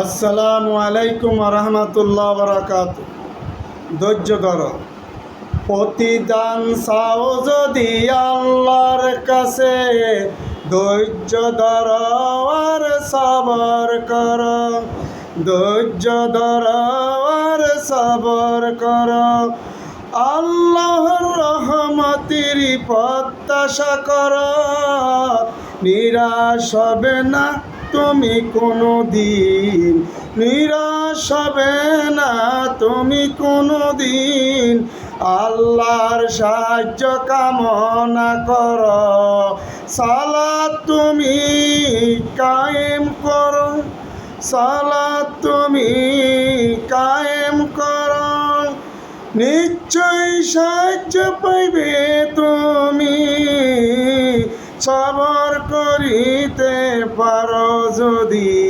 আসসালামু আলাইকুম রহমতুল্লাহ বরকাত। ধৈর্য ধরো, প্রতিদান চাও যদি আল্লাহর কাছে, ধৈর্য ধরো আর সবর করো, ধৈর্য ধরো আর সবর করো। আল্লাহর রহমতের প্রত্যাশা করো, নিরাশ হবে না তুমি কোনো দিন, নিরাশ হবে না তুমি কোনো দিন। আল্লাহর সাহায্য কামনা করো, সালাত তুমি কায়েম করো, সালাত তুমি কায়েম করো। নিশ্চয় সাহায্য পাইবে তুমি, সবর করিতে পারো যদি।